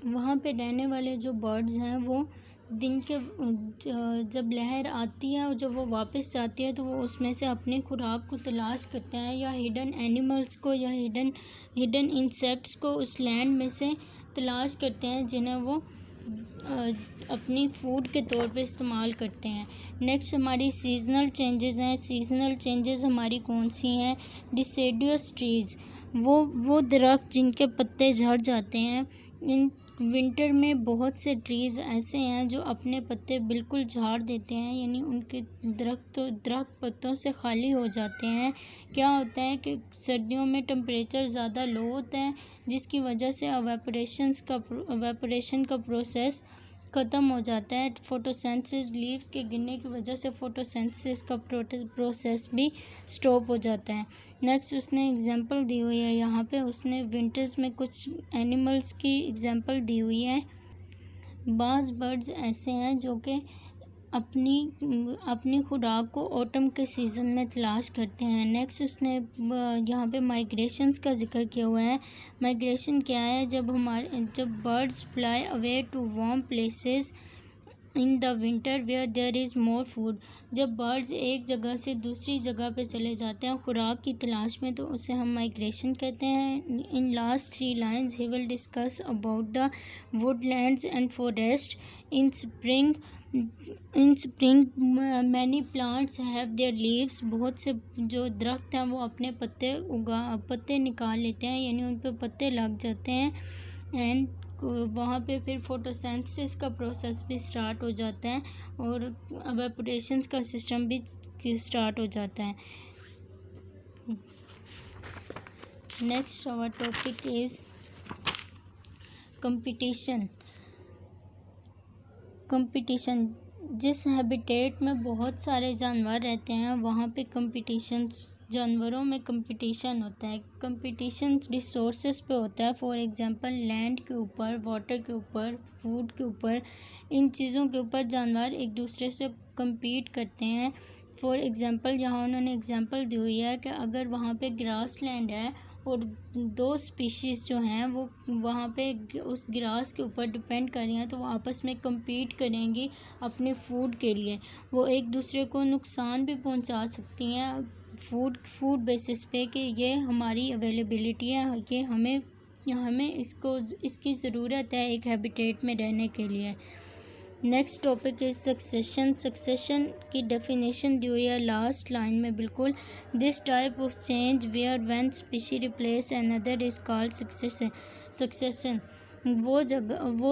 वहाँ पे रहने वाले जो बर्ड्स हैं वो दिन के जब लहर आती है और जब वो वापस जाती है तो वो उसमें से अपनी खुराक को तलाश करते हैं, या हिडन एनिमल्स को या हिडन इंसेक्ट्स को उस लैंड में से तलाश करते हैं, जिन्हें वो अपनी फूड के तौर पे इस्तेमाल करते हैं। नेक्स्ट हमारी सीजनल चेंजेस हैं। सीजनल चेंजेस हमारी कौन सी हैं? डिसीडुअस ट्रीज़, वो दरख्त जिनके पत्ते झड़ जाते हैं। इन विंटर में बहुत से ट्रीज़ ऐसे हैं जो अपने पत्ते बिल्कुल झाड़ देते हैं, यानी उनके दरख्त पत्तों से खाली हो जाते हैं। क्या होता है कि सर्दियों में टेम्परेचर ज़्यादा लो होता है, जिसकी वजह से एवापोरेशन का प्रोसेस ख़त्म हो जाता है। फोटोसिंथेसिस, लीव्स के गिरने की वजह से फोटोसिंथेसिस का प्रोसेस भी स्टॉप हो जाता है। नेक्स्ट उसने एग्जांपल दी हुई है यहाँ पे, उसने विंटर्स में कुछ एनिमल्स की एग्जांपल दी हुई है। बाज़ बर्ड्स ऐसे हैं जो कि अपनी खुराक को ऑटम के सीज़न में तलाश करते हैं। नेक्स्ट उसने यहाँ पे माइग्रेशंस का जिक्र किया हुआ है। माइग्रेशन क्या है? जब birds fly away to warm places in the winter where there is more food. जब बर्ड्स एक जगह से दूसरी जगह पे चले जाते हैं खुराक की तलाश में, तो उसे हम माइग्रेशन कहते हैं। In last 3 lines he will discuss about the Woodlands and forest in spring many plants have their leaves. बहुत से जो दरख्त हैं वो अपने पत्ते निकाल लेते हैं, यानी उन पे पत्ते लग जाते हैं। एंड वहाँ पे फिर फोटोसिंथेसिस का प्रोसेस भी स्टार्ट हो जाता है और एवापोरेशंस का सिस्टम भी स्टार्ट हो जाता है। Next our topic is competition. जिस हैबिटेट में बहुत सारे जानवर रहते हैं वहाँ पे जानवरों में कंपटीशन होता है। कंपटीशन रिसोर्सेज पे होता है। फॉर एग्जांपल लैंड के ऊपर, वाटर के ऊपर, फूड के ऊपर, इन चीज़ों के ऊपर जानवर एक दूसरे से compete करते हैं। फॉर एग्जांपल यहाँ उन्होंने एग्जांपल दी हुई है कि अगर वहाँ पे ग्रास लैंड है और 2 स्पीशीज़ जो हैं वो वहाँ पे उस ग्रास के ऊपर डिपेंड कर रही हैं, तो वो आपस में compete करेंगी अपने फूड के लिए। वो एक दूसरे को नुकसान भी पहुँचा सकती हैं फूड बेसिस पे कि ये हमारी अवेलेबिलिटी है, ये हमें इसकी ज़रूरत है एक हैबिटेट में रहने के लिए। नेक्स्ट टॉपिक इज सक्सेशन की डेफिनेशन दी हुई है लास्ट लाइन में बिल्कुल। This type of change where when species replace another is called succession. वो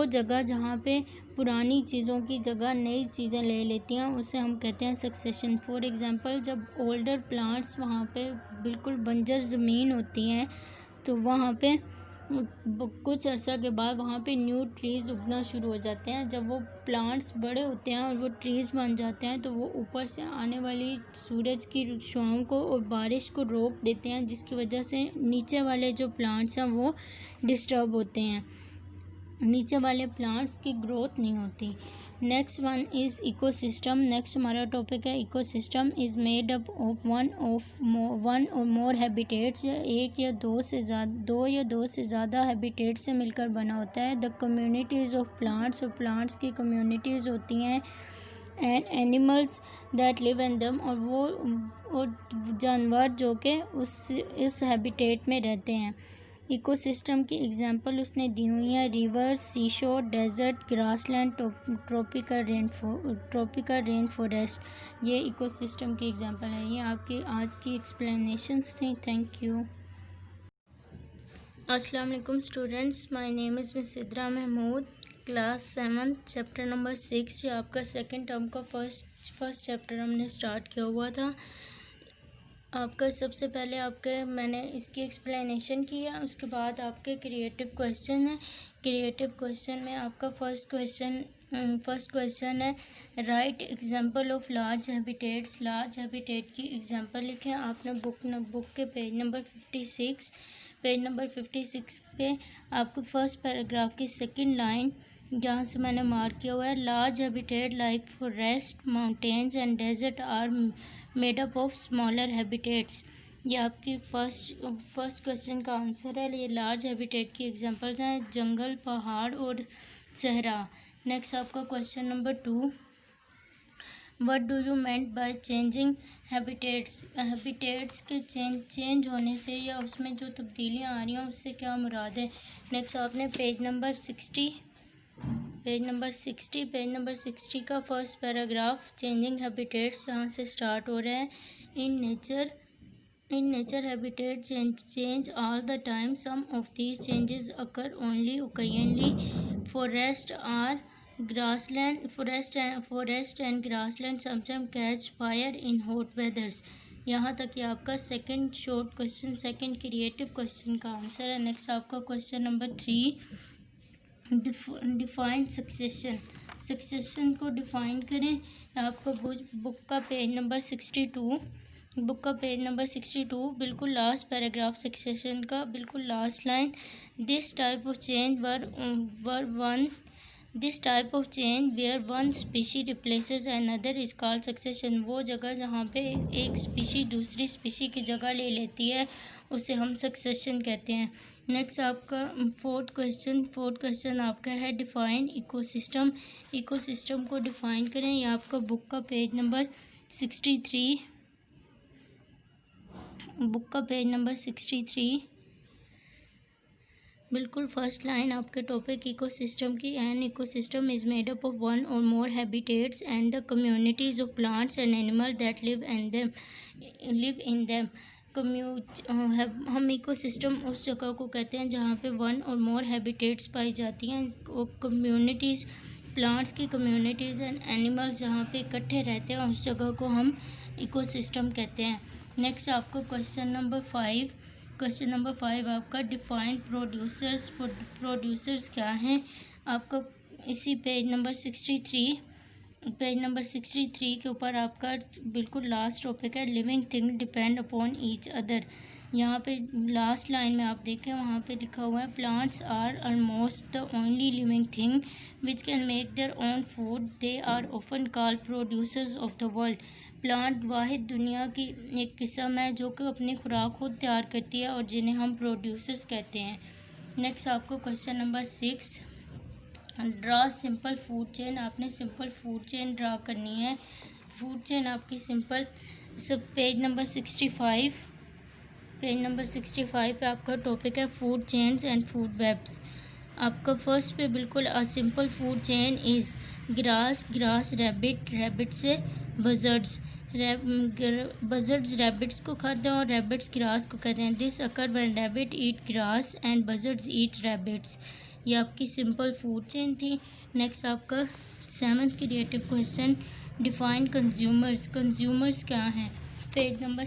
जगह जहाँ पे पुरानी चीज़ों की जगह नई चीज़ें ले लेती हैं उसे हम कहते हैं सक्सेशन। फॉर एग्जांपल जब ओल्डर प्लांट्स वहाँ पे बिल्कुल बंजर ज़मीन होती हैं तो वहाँ पे कुछ अर्सा के बाद वहाँ पे न्यू ट्रीज़ उगना शुरू हो जाते हैं। जब वो प्लांट्स बड़े होते हैं और वो ट्रीज़ बन जाते हैं तो वो ऊपर से आने वाली सूरज की छाँव को और बारिश को रोक देते हैं, जिसकी वजह से नीचे वाले जो प्लांट्स हैं वो डिस्टर्ब होते हैं, नीचे वाले प्लांट्स की ग्रोथ नहीं होती। Next one is ecosystem. Next हमारा टॉपिक है ecosystem is made up of one or more habitats. एक या दो से ज़्यादा हैबिटेट से मिलकर बना होता है। द कम्युनिटीज़ ऑफ प्लांट्स, और प्लांट्स की कम्युनिटीज़ होती हैं। एंड एनिमल्स दैट लिव इन दम, और जानवर जो कि उस हैबिटेट में रहते हैं। इकोसिस्टम की एग्जांपल उसने दी हुई हैं river, seashore, desert, grassland, tropical rain forest. ये इकोसिस्टम की एग्जांपल है। ये आपकी आज की एक्सप्लेनेशंस थी। Thank you. अस्सलाम वालेकुम students, my name is miss Sidra Mahmood, class 7 chapter number 6। ये आपका सेकेंड टर्म का फर्स्ट चैप्टर हमने स्टार्ट किया हुआ था। आपका सबसे पहले मैंने इसकी एक्सप्लेनेशन की है, उसके बाद आपके क्रिएटिव क्वेश्चन है। क्रिएटिव क्वेश्चन में आपका फर्स्ट क्वेश्चन है write example of large habitats. Large habitat की एग्जांपल लिखें। आपने बुक के पेज नंबर 56 पे आपको फर्स्ट पैराग्राफ की सेकंड लाइन जहाँ से मैंने मार्क किया हुआ है, large habitat like forest, mountains and desert are made up of smaller habitats. ये आपकी फर्स्ट क्वेश्चन का आंसर है। ये लार्ज हैबिटेट की एग्जांपल्स हैं जंगल, पहाड़ और सहरा। नेक्स्ट आपका question number 2, what do you meant by changing habitats. Habitats के चेंज होने से या उसमें जो तब्दीलियाँ आ रही हैं उससे क्या मुराद है। नेक्स्ट आपने पेज नंबर 60 का फर्स्ट पैराग्राफ चेंजिंग हैबिटेट्स यहाँ से स्टार्ट हो रहा है। In nature, habitats change all the time. Some of these changes occur only occasionally. Forest and grassland sometimes catch fire in hot weathers. यहाँ तक ये आपका second short question, second creative question का आंसर है। Next आपका question number 3, define succession को define करें। आपका बुक का पेज नंबर 62 बिल्कुल लास्ट पैराग्राफ सक्सेशन का बिल्कुल last line, this type of change where one species replaces another is called succession. वो जगह जहाँ पे एक स्पीशी दूसरी स्पीशी की जगह ले लेती है उसे हम सक्सेशन कहते हैं। नेक्स्ट आपका फोर्थ क्वेश्चन आपका है डिफाइन इकोसिस्टम को डिफाइन करें। ये आपका बुक का पेज नंबर 63 बिल्कुल फर्स्ट लाइन आपके टॉपिक इकोसिस्टम की। An ecosystem is made up of one or more habitats and the communities of plants and animal that live in them. हम ecosystem उस जगह को कहते हैं जहाँ पे वन और मोर हैबिटेट्स पाई जाती हैं, और कम्युनिटीज़ प्लांट्स की कम्युनिटीज़ एंड एनिमल्स जहाँ पे इकट्ठे रहते हैं उस जगह को हम इकोसिस्टम कहते हैं। नेक्स्ट आपको क्वेश्चन नंबर 5 आपका डिफाइन प्रोड्यूसर्स क्या हैं। आपका इसी पेज नंबर 63 के ऊपर आपका बिल्कुल लास्ट टॉपिक है living thing depend upon each other. यहाँ पे लास्ट लाइन में आप देखें वहाँ पे लिखा हुआ है plants are almost the only living thing which can make their own food, they are often called producers of the world. Plant वाहिद दुनिया की एक किस्म है जो कि अपनी खुराक खुद तैयार करती है और जिन्हें हम प्रोड्यूसर्स कहते हैं। नेक्स्ट आपको question number 6, draw simple food chain. आपने सिंपल फूड चेन ड्रा करनी है। फूड चेन आपकी सिंपल पेज नंबर 65 पे आपका टॉपिक है food chains and food webs. आपका फर्स्ट पे बिल्कुल simple food chain is grass rabbit से बजर्ड्स रैबिट्स को खाते हैं और रैबिट्स ग्रास को खाते हैं। This occur when rabbit eat grass and buzzards eat rabbits. ये आपकी सिंपल फूड चेन थी। नेक्स्ट आपका 7th creative question define consumers क्या हैं। पेज नंबर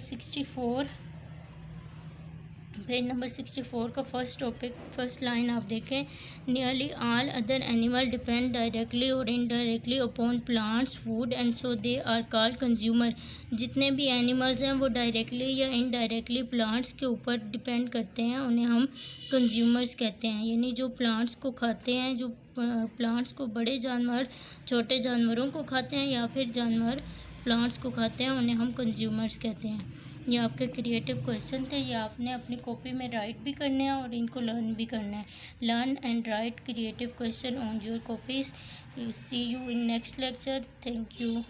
64 का फर्स्ट लाइन आप देखें, nearly all other animal depend directly or indirectly upon plants food and so they are called consumer. जितने भी एनिमल्स हैं वो डायरेक्टली या इनडायरेक्टली प्लांट्स के ऊपर डिपेंड करते हैं, उन्हें हम कंज्यूमर्स कहते हैं। यानी जो प्लांट्स को खाते हैं, जो प्लांट्स को बड़े जानवर छोटे जानवरों को खाते हैं या फिर जानवर प्लांट्स को खाते हैं, उन्हें हम कंज्यूमर्स कहते हैं। ये आपके क्रिएटिव क्वेश्चन थे। ये आपने अपनी कॉपी में राइट भी करने हैं और इनको लर्न भी करना है। Learn and write creative question on your copies. See you in next lecture. Thank you.